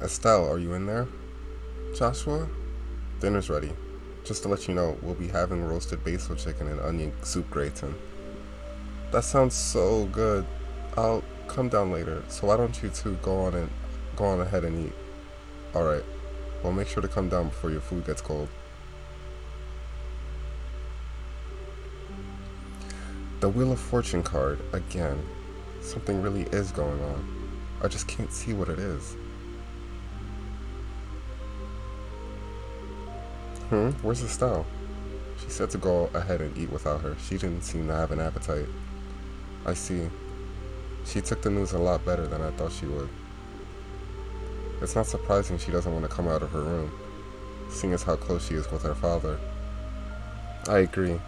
Estelle, are you in there? Joshua? Dinner's ready. Just to let you know, we'll be having roasted basil chicken and onion soup gratin. That sounds so good. I'll come down later, so why don't you two go on ahead and eat? Alright. Well, make sure to come down before your food gets cold. The Wheel of Fortune card, again. Something really is going on. I just can't see what it is. Where's Estelle? She said to go ahead and eat without her. She didn't seem to have an appetite. I see. She took the news a lot better than I thought she would. It's not surprising she doesn't want to come out of her room, seeing as how close she is with her father. I agree.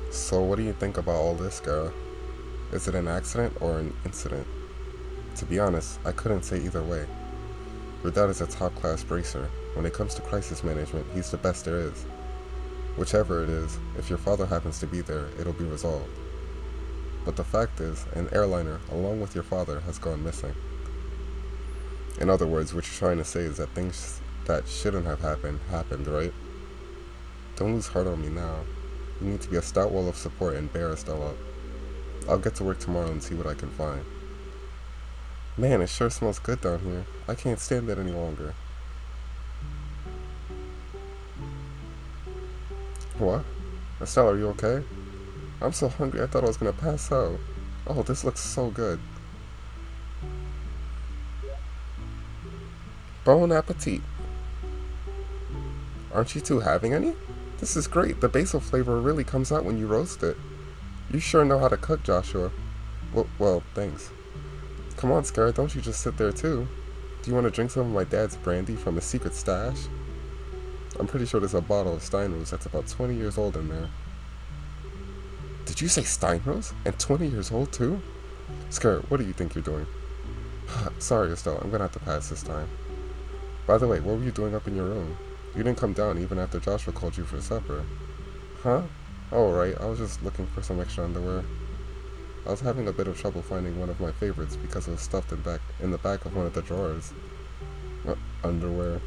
So what do you think about all this, girl? Is it an accident or an incident? To be honest, I couldn't say either way. Your dad is a top-class bracer. When it comes to crisis management, he's the best there is. Whichever it is, if your father happens to be there, it'll be resolved. But the fact is, an airliner, along with your father, has gone missing. In other words, what you're trying to say is that things that shouldn't have happened, right? Don't lose heart on me now. You need to be a stout wall of support and bear Estelle up. I'll get to work tomorrow and see what I can find. Man, it sure smells good down here. I can't stand it any longer. What? Estelle, are you okay? I'm so hungry I thought I was gonna pass out. Oh, this looks so good. Bon appetit. Aren't you two having any? This is great. The basil flavor really comes out when you roast it. You sure know how to cook, Joshua. Well, thanks. Come on, Scar, don't you just sit there too. Do you want to drink some of my dad's brandy from his secret stash? I'm pretty sure there's a bottle of Steinrose that's about 20 years old in there. Did you say Steinrose? And 20 years old too? Scar, what do you think you're doing? Sorry, Estelle, I'm gonna have to pass this time. By the way, what were you doing up in your room? You didn't come down even after Joshua called you for supper. Huh? Oh, right, I was just looking for some extra underwear. I was having a bit of trouble finding one of my favorites because it was stuffed in the back of one of the drawers. Underwear.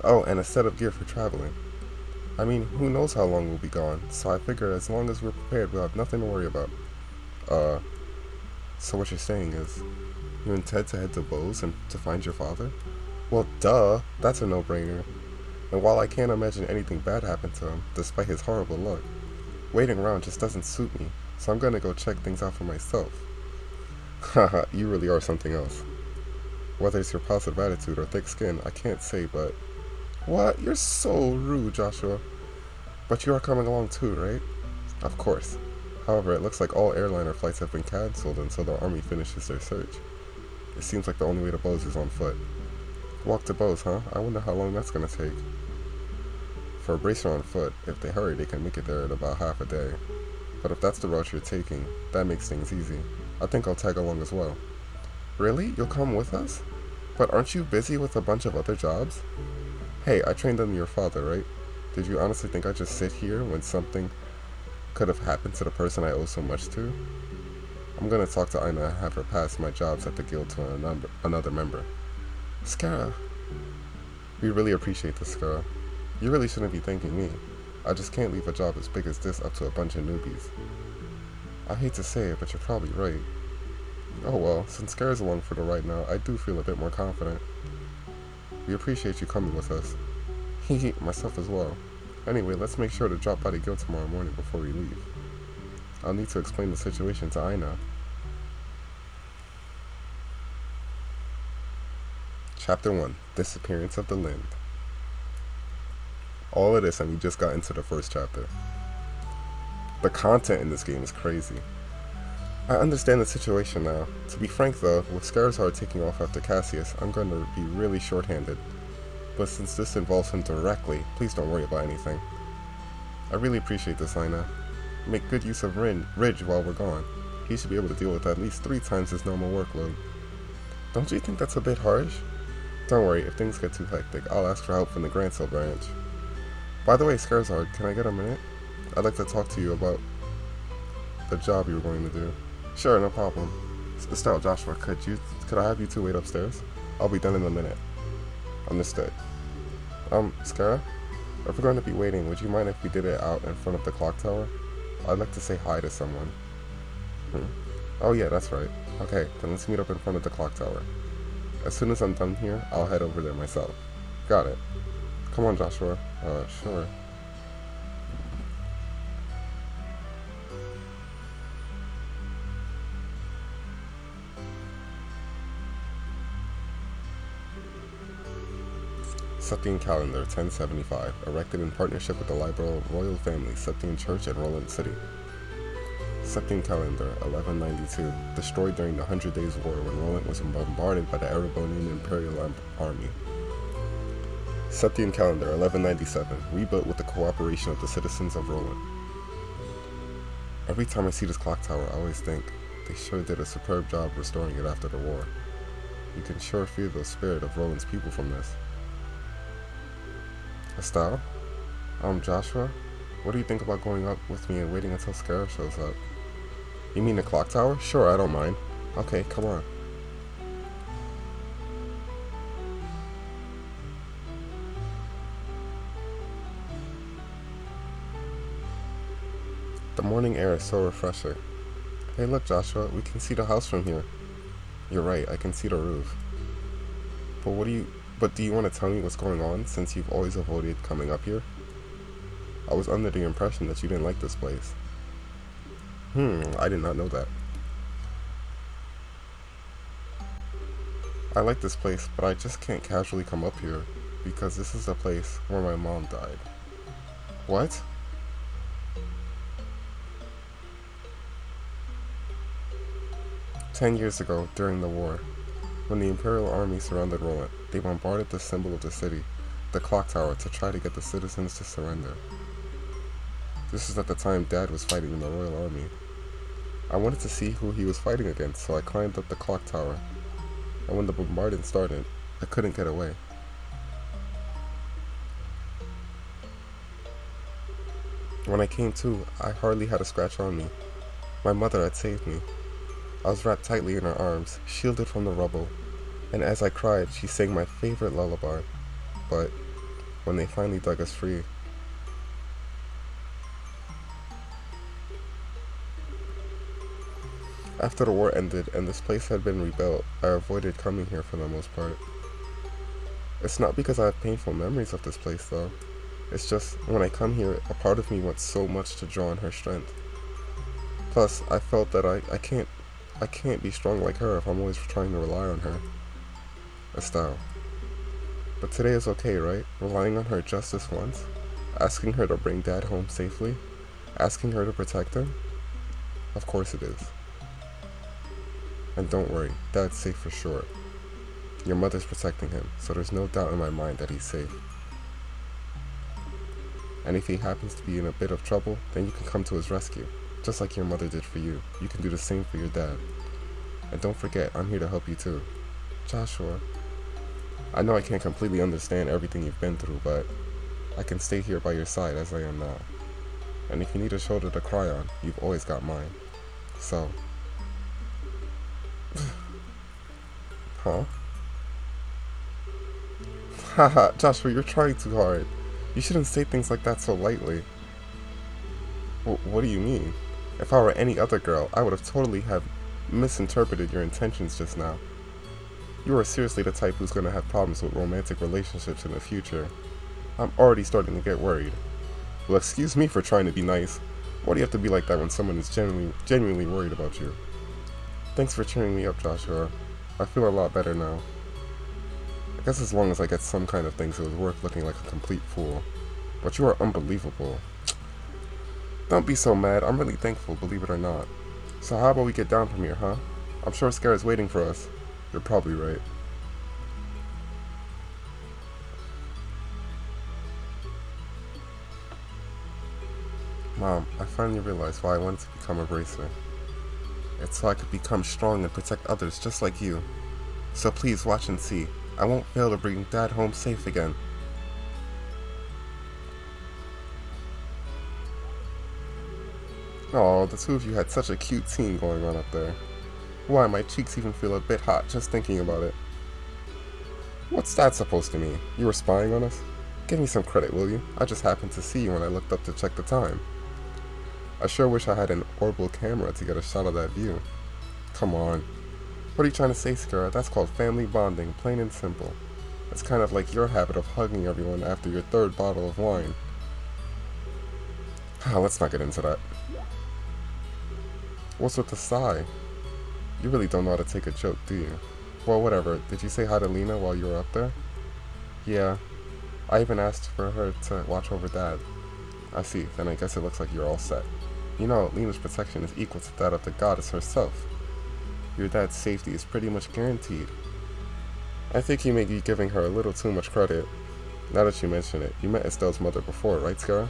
Oh, and a set of gear for traveling. I mean, who knows how long we'll be gone, so I figure as long as we're prepared, we'll have nothing to worry about. So what you're saying is, you intend to head to Bose and to find your father? Well, duh, that's a no-brainer. And while I can't imagine anything bad happened to him, despite his horrible luck, waiting around just doesn't suit me, so I'm gonna go check things out for myself. Haha, you really are something else. Whether it's your positive attitude or thick skin, I can't say, but... What? You're so rude, Joshua. But you are coming along too, right? Of course. However, it looks like all airliner flights have been cancelled until the Army finishes their search. It seems like the only way to Bose is on foot. Walk to Bose, huh? I wonder how long that's gonna take. For a bracer on foot, if they hurry, they can make it there in about half a day. But if that's the route you're taking, that makes things easy. I think I'll tag along as well. Really? You'll come with us? But aren't you busy with a bunch of other jobs? Hey, I trained under your father, right? Did you honestly think I'd just sit here when something could have happened to the person I owe so much to? I'm gonna talk to Ina and have her pass my jobs at the guild to another member. Skara. We really appreciate this, Skara. You really shouldn't be thanking me. I just can't leave a job as big as this up to a bunch of newbies. I hate to say it, but you're probably right. Oh well, since Skara's along for the ride now, I do feel a bit more confident. We appreciate you coming with us. Hee myself as well. Anyway, let's make sure to drop by the guild tomorrow morning before we leave. I'll need to explain the situation to Ina. Chapter 1. Disappearance of the Lind. All of this and we just got into the first chapter. The content in this game is crazy. I understand the situation now. To be frank though, with Skarsgård taking off after Cassius, I'm going to be really short-handed. But since this involves him directly, please don't worry about anything. I really appreciate this, Ina. Make good use of Ridge while we're gone. He should be able to deal with at least 3 times his normal workload. Don't you think that's a bit harsh? Don't worry, if things get too hectic, I'll ask for help from the Grantsell branch. By the way, Skarsgård, can I get a minute? I'd like to talk to you about the job you were going to do. Sure, no problem. Estelle, Joshua, could I have you two wait upstairs? I'll be done in a minute. Understood. Scara? If we're going to be waiting, would you mind if we did it out in front of the clock tower? I'd like to say hi to someone. Oh yeah, that's right. Okay, then let's meet up in front of the clock tower. As soon as I'm done here, I'll head over there myself. Got it. Come on, Joshua. Sure. Septian Calendar, 1075, erected in partnership with the Liberal Royal Family, Septian Church in Roland City. Septian Calendar, 1192, destroyed during the Hundred Days' War when Roland was bombarded by the Arabonian Imperial Army. Septian Calendar, 1197, rebuilt with the cooperation of the citizens of Roland. Every time I see this clock tower, I always think, they sure did a superb job restoring it after the war. You can sure feel the spirit of Roland's people from this. Estelle? Joshua? What do you think about going up with me and waiting until Scara shows up? You mean the clock tower? Sure, I don't mind. Okay, come on. The morning air is so refreshing. Hey look, Joshua, we can see the house from here. You're right, I can see the roof. But do you want to tell me what's going on, since you've always avoided coming up here? I was under the impression that you didn't like this place. I did not know that. I like this place, but I just can't casually come up here, because this is the place where my mom died. What? "10 years ago, during the war, when the Imperial Army surrounded Roland, they bombarded the symbol of the city, the clock tower, to try to get the citizens to surrender. This is at the time Dad was fighting in the Royal Army. I wanted to see who he was fighting against, so I climbed up the clock tower, and when the bombardment started, I couldn't get away. When I came to, I hardly had a scratch on me. My mother had saved me. I was wrapped tightly in her arms, shielded from the rubble, and as I cried, she sang my favorite lullaby. But when they finally dug us free, after the war ended and this place had been rebuilt, I avoided coming here for the most part. It's not because I have painful memories of this place, though. It's just, when I come here, a part of me wants so much to draw on her strength. Plus, I felt that I can't be strong like her if I'm always trying to rely on her. Estelle. But today is okay, right? Relying on her just this once? Asking her to bring Dad home safely? Asking her to protect him? Of course it is. And don't worry, Dad's safe for sure. Your mother's protecting him, so there's no doubt in my mind that he's safe. And if he happens to be in a bit of trouble, then you can come to his rescue. Just like your mother did for you. You can do the same for your dad. And don't forget, I'm here to help you too. Joshua. I know I can't completely understand everything you've been through, but I can stay here by your side as I am now. And if you need a shoulder to cry on, you've always got mine. So. Huh? Haha, Joshua, you're trying too hard. You shouldn't say things like that so lightly. What do you mean? If I were any other girl, I would have totally have misinterpreted your intentions just now. You are seriously the type who's going to have problems with romantic relationships in the future. I'm already starting to get worried. Well, excuse me for trying to be nice. Why do you have to be like that when someone is genuinely worried about you? Thanks for cheering me up, Joshua. I feel a lot better now. I guess as long as I get some kind of things, it was worth looking like a complete fool. But you are unbelievable. Don't be so mad. I'm really thankful, believe it or not. So how about we get down from here, huh? I'm sure Scara's waiting for us. You're probably right. Mom, I finally realized why I wanted to become a racer. It's so I could become strong and protect others just like you. So please watch and see. I won't fail to bring Dad home safe again. Oh, the two of you had such a cute scene going on up there. Why, my cheeks even feel a bit hot just thinking about it. What's that supposed to mean? You were spying on us? Give me some credit, will you? I just happened to see you when I looked up to check the time. I sure wish I had an orbital camera to get a shot of that view. Come on. What are you trying to say, Skara? That's called family bonding, plain and simple. It's kind of like your habit of hugging everyone after your third bottle of wine. Let's not get into that. What's with the sigh? You really don't know how to take a joke, do you? Well, whatever. Did you say hi to Lena while you were up there? Yeah. I even asked for her to watch over Dad. I see. Then I guess it looks like you're all set. You know, Lena's protection is equal to that of the goddess herself. Your dad's safety is pretty much guaranteed. I think you may be giving her a little too much credit. Now that you mention it, you met Estelle's mother before, right, Skara?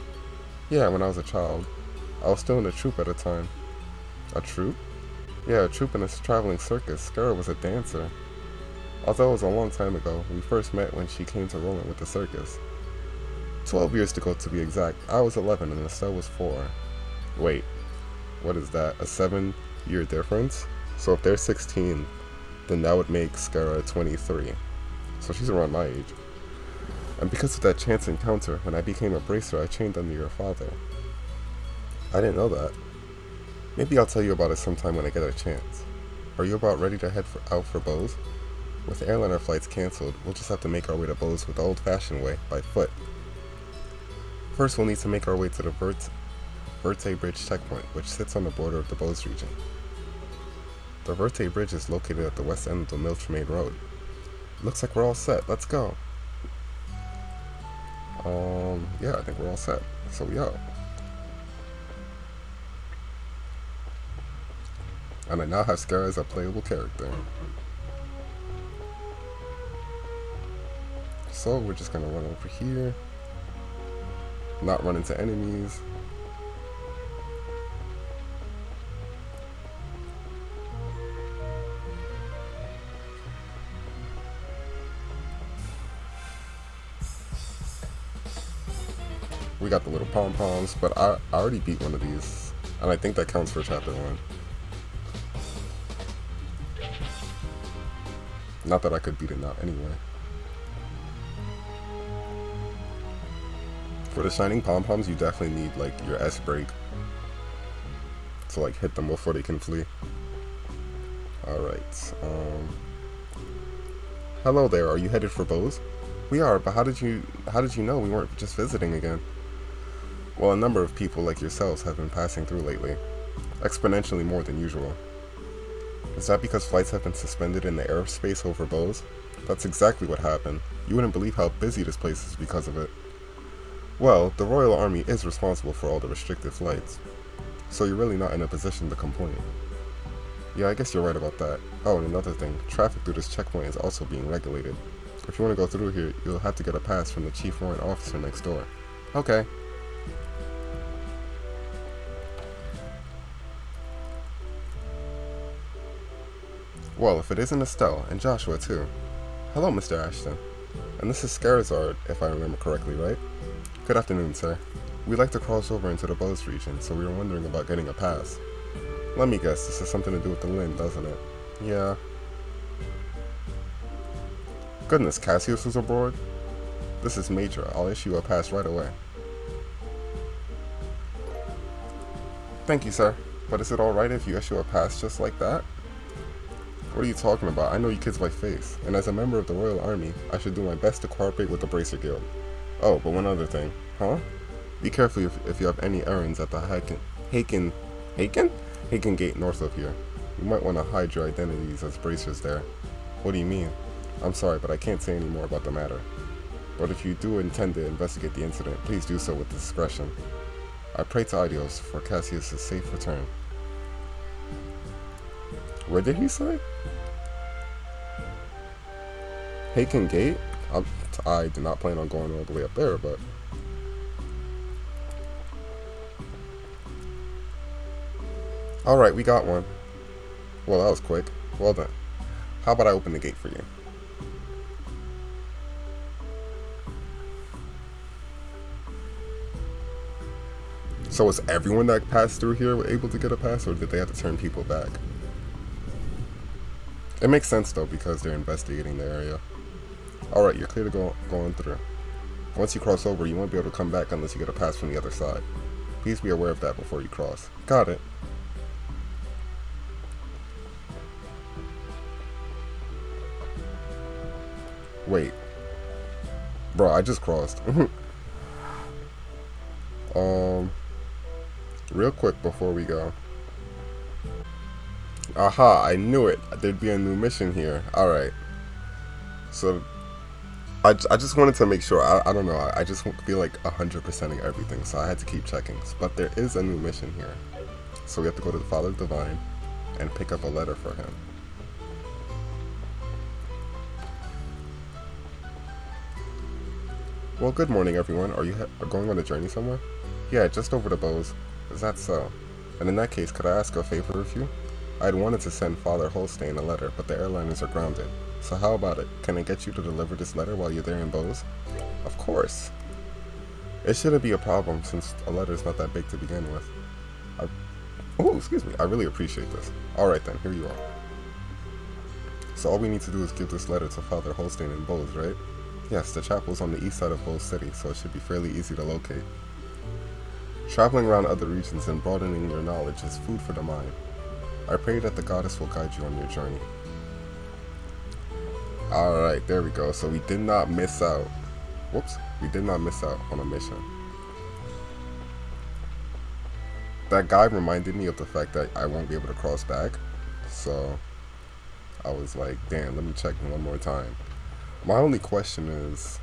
Yeah, when I was a child. I was still in a troupe at the time. A troupe? Yeah, a troupe in a traveling circus. Skara was a dancer. Although it was a long time ago, we first met when she came to Roland with the circus. 12 years ago to be exact. I was 11 and Estelle was 4. Wait, what is that? A 7-year difference? So if they're 16, then that would make Skara 23. So she's around my age. And because of that chance encounter, when I became a bracer, I trained under your father. I didn't know that. Maybe I'll tell you about it sometime when I get a chance. Are you about ready to head out for Bose? With airliner flights cancelled, we'll just have to make our way to Bose with the old-fashioned way, by foot. First, we'll need to make our way to the Verte Bridge checkpoint, which sits on the border of the Bose region. The Verte Bridge is located at the west end of the Miltremaid Road. Looks like we're all set. Let's go. Yeah, I think we're all set. So we out. And I now have Skara as a playable character. So we're just gonna run over here. Not run into enemies. We got the little pom-poms, but I already beat one of these. And I think that counts for chapter 1. Not that I could beat it now anyway. For the shining pom-poms, you definitely need like your S break to like hit them before they can flee. Alright. Hello there, are you headed for Bose? We are, but how did you know we weren't just visiting again? Well, a number of people like yourselves have been passing through lately. Exponentially more than usual. Is that because flights have been suspended in the airspace over Bose? That's exactly what happened. You wouldn't believe how busy this place is because of it. Well, the Royal Army is responsible for all the restricted flights, so you're really not in a position to complain. Yeah, I guess you're right about that. Oh, and another thing, traffic through this checkpoint is also being regulated. If you want to go through here, you'll have to get a pass from the Chief Warrant Officer next door. Okay. Well, if it isn't Estelle, and Joshua too. Hello, Mr. Ashton. And this is Scarizard, if I remember correctly, right? Good afternoon, sir. We'd like to cross over into the Bose region, so we were wondering about getting a pass. Let me guess, this has something to do with the Lin, doesn't it? Yeah. Goodness, Cassius was aboard? This is major. I'll issue a pass right away. Thank you, sir. But is it alright if you issue a pass just like that? What are you talking about? I know you kids by face, and as a member of the Royal Army, I should do my best to cooperate with the Bracer Guild. Oh, but one other thing. Huh? Be careful if you have any errands at the Haken Gate north of here. You might want to hide your identities as bracers there. What do you mean? I'm sorry, but I can't say any more about the matter. But if you do intend to investigate the incident, please do so with discretion. I pray to Idios for Cassius' safe return. Where did he say? Haken Gate? I do not plan on going all the way up there, but... Alright, we got one. Well, that was quick. Well done. How about I open the gate for you? So was everyone that passed through here able to get a pass, or did they have to turn people back? It makes sense though because they're investigating the area. Alright, you're clear to go on through. Once you cross over, you won't be able to come back unless you get a pass from the other side. Please be aware of that before you cross. Got it. Wait. Bro, I just crossed. Real quick before we go. Aha, I knew it. There'd be a new mission here. Alright. So, I just wanted to make sure. I don't know. I just feel like 100%ing everything, so I had to keep checking. But there is a new mission here. So we have to go to the Father Divine and pick up a letter for him. Well, good morning, everyone. Are you going on a journey somewhere? Yeah, just over to Bose. Is that so? And in that case, could I ask a favor of you? I'd wanted to send Father Holstein a letter, but the airliners are grounded. So how about it? Can I get you to deliver this letter while you're there in Bose? Of course. It shouldn't be a problem since a letter's not that big to begin with. Oh, excuse me. I really appreciate this. Alright then, here you are. So all we need to do is give this letter to Father Holstein in Bose, right? Yes, the chapel's on the east side of Bose City, so it should be fairly easy to locate. Traveling around other regions and broadening your knowledge is food for the mind. I pray that the goddess will guide you on your journey. Alright, there we go. So we did not miss out. Whoops. We did not miss out on a mission. That guy reminded me of the fact that I won't be able to cross back. So I was like, damn, let me check one more time. My only question is,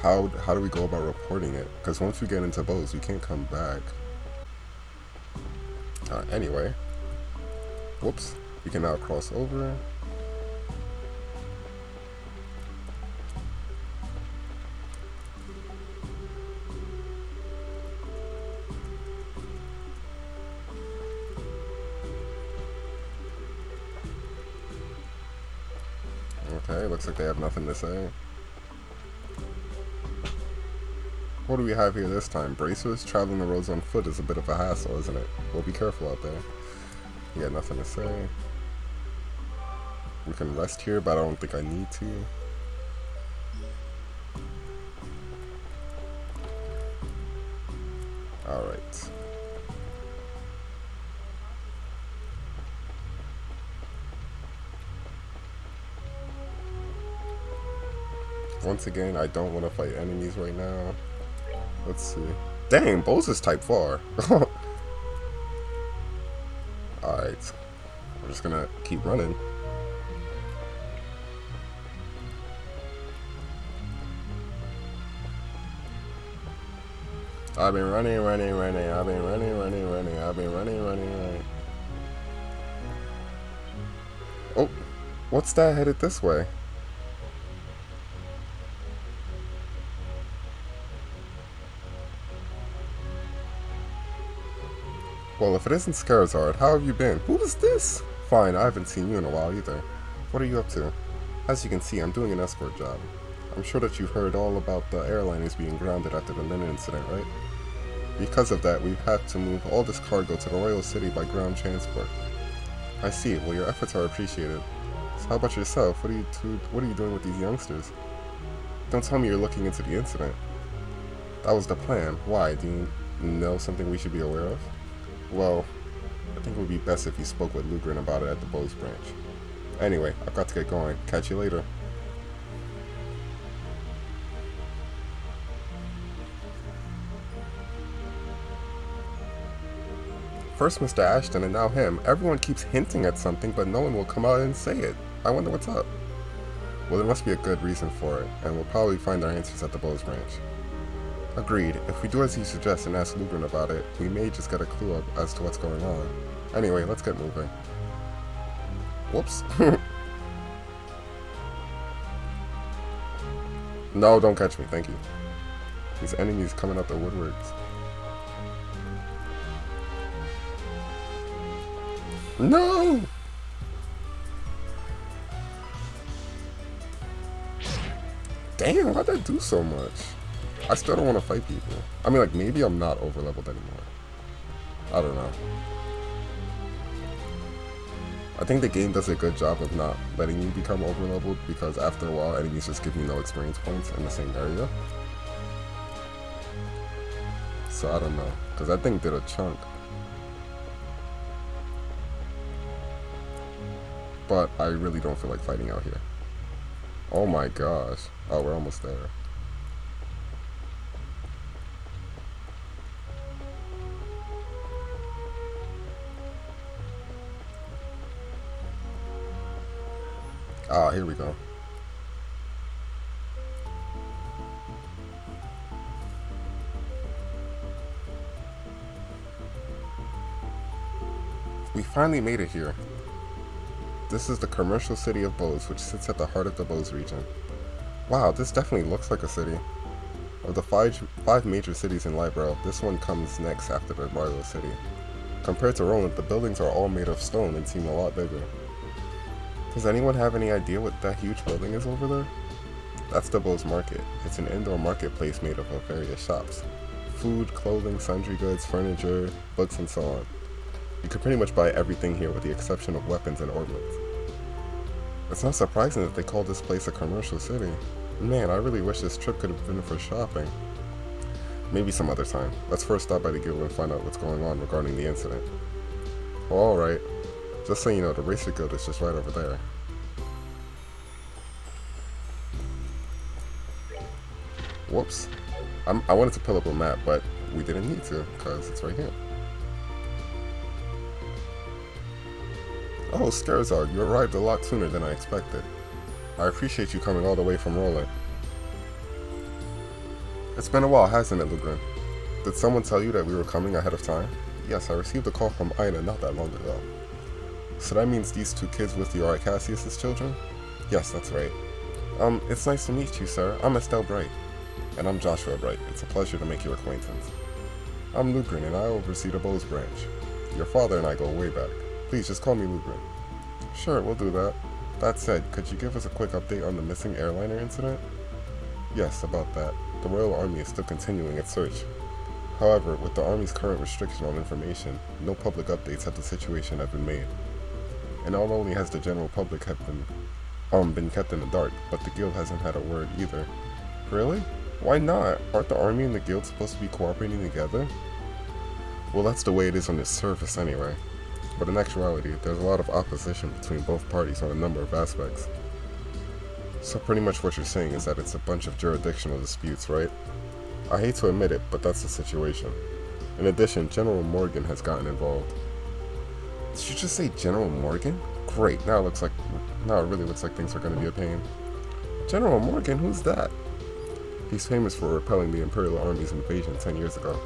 how do we go about reporting it? Because once we get into Bose, we can't come back. Anyway. Whoops. We can now cross over. Okay, looks like they have nothing to say. What do we have here this time? Bracers? Traveling the roads on foot is a bit of a hassle, isn't it? Well, be careful out there. You got nothing to say. We can rest here, but I don't think I need to. Alright. Once again, I don't want to fight enemies right now. Let's see. Dang, Bose is type 4. Alright. We're just gonna keep running. I've been running. I've been running. Oh, what's that headed this way? Well, if it isn't Scarizard, how have you been? Who is this? Fine, I haven't seen you in a while either. What are you up to? As you can see, I'm doing an escort job. I'm sure that you've heard all about the airliners being grounded after the Linen incident, right? Because of that, we've had to move all this cargo to the Royal City by ground transport. I see. Well, your efforts are appreciated. So how about yourself? What are you doing with these youngsters? Don't tell me you're looking into the incident. That was the plan. Why? Do you know something we should be aware of? Well, I think it would be best if you spoke with Lugrin about it at the Bose branch. Anyway, I've got to get going. Catch you later. First Mr. Ashton and now him. Everyone keeps hinting at something, but no one will come out and say it. I wonder what's up. Well, there must be a good reason for it, and we'll probably find our answers at the Bose branch. Agreed. If we do as he suggests and ask Lugrin about it, we may just get a clue up as to what's going on. Anyway, let's get moving. Whoops. No, don't catch me, thank you. These enemies coming out the woodworks. No! Damn, why'd that do so much? I still don't want to fight people. I mean, like, maybe I'm not over leveled anymore. I don't know. I think the game does a good job of not letting you become over leveled because after a while, enemies just give you no experience points in the same area. So I don't know, because that thing did a chunk. But I really don't feel like fighting out here. Oh my gosh. Oh, we're almost there. Ah, here we go. We finally made it here. This is the commercial city of Bose, which sits at the heart of the Bose region. Wow, this definitely looks like a city. Of the five major cities in Libero, this one comes next after the Royal City. Compared to Roland, the buildings are all made of stone and seem a lot bigger. Does anyone have any idea what that huge building is over there? That's the Bose Market. It's an indoor marketplace made up of various shops. Food, clothing, sundry goods, furniture, books, and so on. You can pretty much buy everything here with the exception of weapons and ornaments. It's not surprising that they call this place a commercial city. Man, I really wish this trip could have been for shopping. Maybe some other time. Let's first stop by the guild and find out what's going on regarding the incident. Well, alright. Just so you know, the Racer Guild is just right over there. Whoops. I wanted to pull up a map, but we didn't need to, because it's right here. Oh, Scarazog, you arrived a lot sooner than I expected. I appreciate you coming all the way from Roland. It's been a while, hasn't it, Lugren? Did someone tell you that we were coming ahead of time? Yes, I received a call from Ina not that long ago. So that means these two kids with you are Cassius's children? Yes, that's right. It's nice to meet you, sir. I'm Estelle Bright. And I'm Joshua Bright. It's a pleasure to make your acquaintance. I'm Lugren, and I oversee the Bose branch. Your father and I go way back. Please, just call me Lugren. Sure, we'll do that. That said, could you give us a quick update on the missing airliner incident? Yes, about that. The Royal Army is still continuing its search. However, with the Army's current restriction on information, no public updates of the situation have been made. And not only has the general public have been kept in the dark, but the guild hasn't had a word either. Really? Why not? Aren't the Army and the guild supposed to be cooperating together? Well, that's the way it is on the surface anyway. But in actuality, there's a lot of opposition between both parties on a number of aspects. So pretty much what you're saying is that it's a bunch of jurisdictional disputes, right? I hate to admit it, but that's the situation. In addition, General Morgan has gotten involved. Did you just say General Morgan? Great, now it really looks like things are going to be a pain. General Morgan, who's that? He's famous for repelling the Imperial Army's invasion 10 years ago.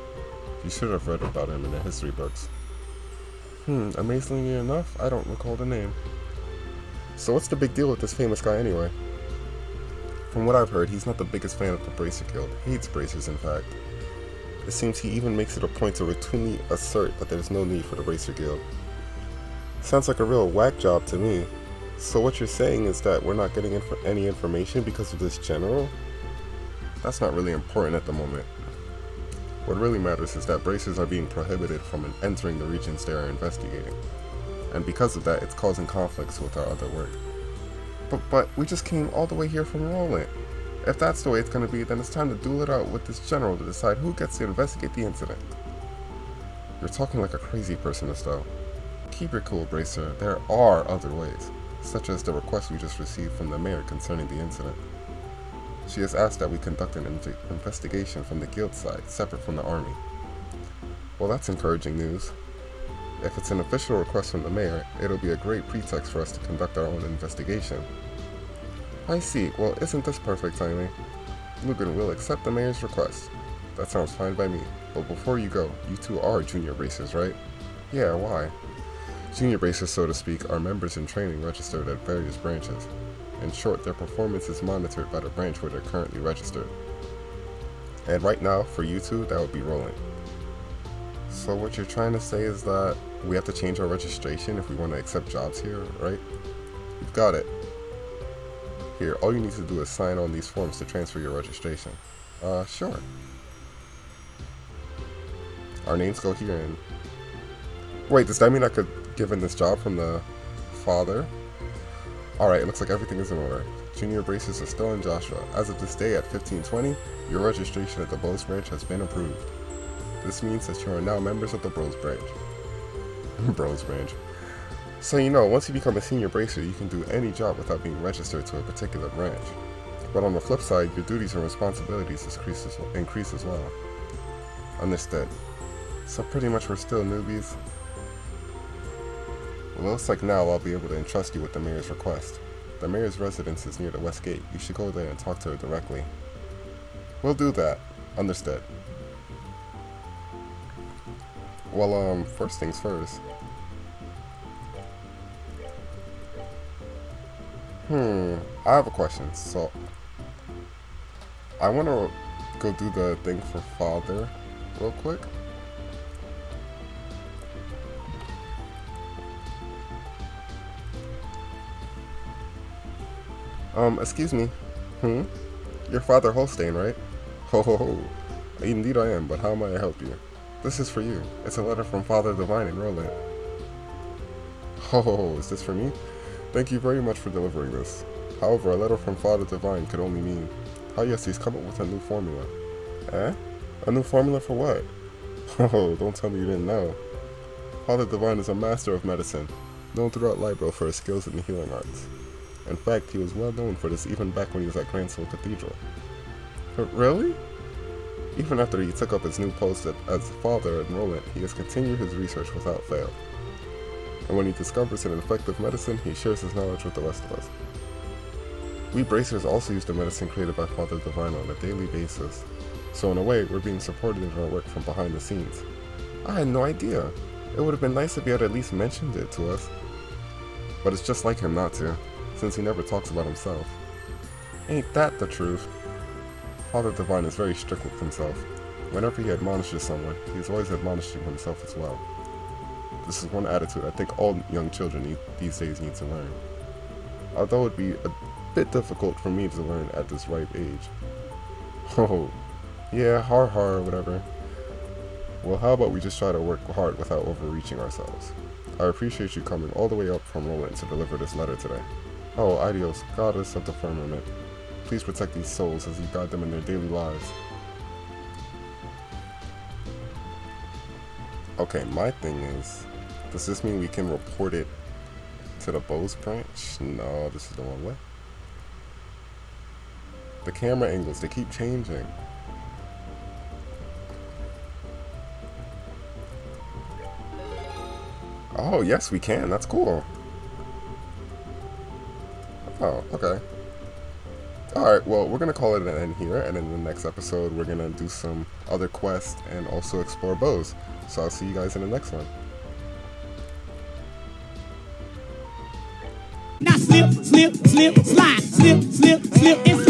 You should have read about him in the history books. Amazingly enough, I don't recall the name. So what's the big deal with this famous guy anyway? From what I've heard, he's not the biggest fan of the Bracer Guild. Hates Bracers, in fact. It seems he even makes it a point to routinely assert that there's no need for the Bracer Guild. Sounds like a real whack job to me. So what you're saying is that we're not getting any information because of this general? That's not really important at the moment. What really matters is that Bracers are being prohibited from entering the regions they are investigating. And because of that, it's causing conflicts with our other work. But we just came all the way here from Roland. If that's the way it's going to be, then it's time to duel it out with this general to decide who gets to investigate the incident. You're talking like a crazy person, Estelle. Keep your cool, Bracer. There are other ways, such as the request we just received from the mayor concerning the incident. She has asked that we conduct an investigation from the guild side, separate from the army. Well, that's encouraging news. If it's an official request from the mayor, it'll be a great pretext for us to conduct our own investigation. I see. Well, isn't this perfect timing? Lugren will accept the mayor's request. That sounds fine by me. But before you go, you two are junior bracers, right? Yeah, why? Junior bracers, so to speak, are members in training registered at various branches. In short, their performance is monitored by the branch where they're currently registered. And right now, for you two, that would be Roland. So what you're trying to say is that we have to change our registration if we want to accept jobs here, right? You've got it. Here, all you need to do is sign on these forms to transfer your registration. Sure. Our names go here and... Wait, does that mean I could give in this job from the father? Alright, it looks like everything is in order. Junior braces are still in Joshua. As of this day at 15:20, your registration at the Bose branch has been approved. This means that you are now members of the Bose branch. Bros branch. So you know, once you become a senior bracer, you can do any job without being registered to a particular branch. But on the flip side, your duties and responsibilities increase as well. Understood. So pretty much we're still newbies. Well, it looks like now I'll be able to entrust you with the mayor's request. The mayor's residence is near the west gate. You should go there and talk to her directly. We'll do that. Understood. Well, first things first. I have a question. So, I want to go do the thing for father real quick. Excuse me. Your father Holstein, right? Ho ho ho. Indeed I am, but how may I help you? This is for you. It's a letter from Father Divine in Roland. Ho ho ho, is this for me? Thank you very much for delivering this. However, a letter from Father Divine could only mean, yes, he's come up with a new formula. Eh? A new formula for what? Oh, don't tell me you didn't know. Father Divine is a master of medicine, known throughout Libro for his skills in the healing arts. In fact, he was well known for this even back when he was at Grand Soul Cathedral. But really? Even after he took up his new post as father at Roland, he has continued his research without fail. And when he discovers an effective medicine, he shares his knowledge with the rest of us. We bracers also use the medicine created by Father Divine on a daily basis. So in a way, we're being supported in our work from behind the scenes. I had no idea. It would have been nice if he had at least mentioned it to us. But it's just like him not to, since he never talks about himself. Ain't that the truth? Father Divine is very strict with himself. Whenever he admonishes someone, he's always admonishing himself as well. This is one attitude I think all young children these days need to learn. Although it'd be a bit difficult for me to learn at this ripe age. Oh, yeah, har, whatever. Well, how about we just try to work hard without overreaching ourselves? I appreciate you coming all the way up from Roland to deliver this letter today. Oh, adios, goddess of the firmament. Please protect these souls as you guide them in their daily lives. Okay, my thing is, does this mean we can report it to the Bose branch? No, this is the wrong way. The camera angles, they keep changing. Oh, yes, we can. That's cool. Oh, okay. Alright, well, we're going to call it an end here, and in the next episode, we're going to do some other quests and also explore Bose. So I'll see you guys in the next one. Now slip, slip, slip, slide, slip, slip, slip, and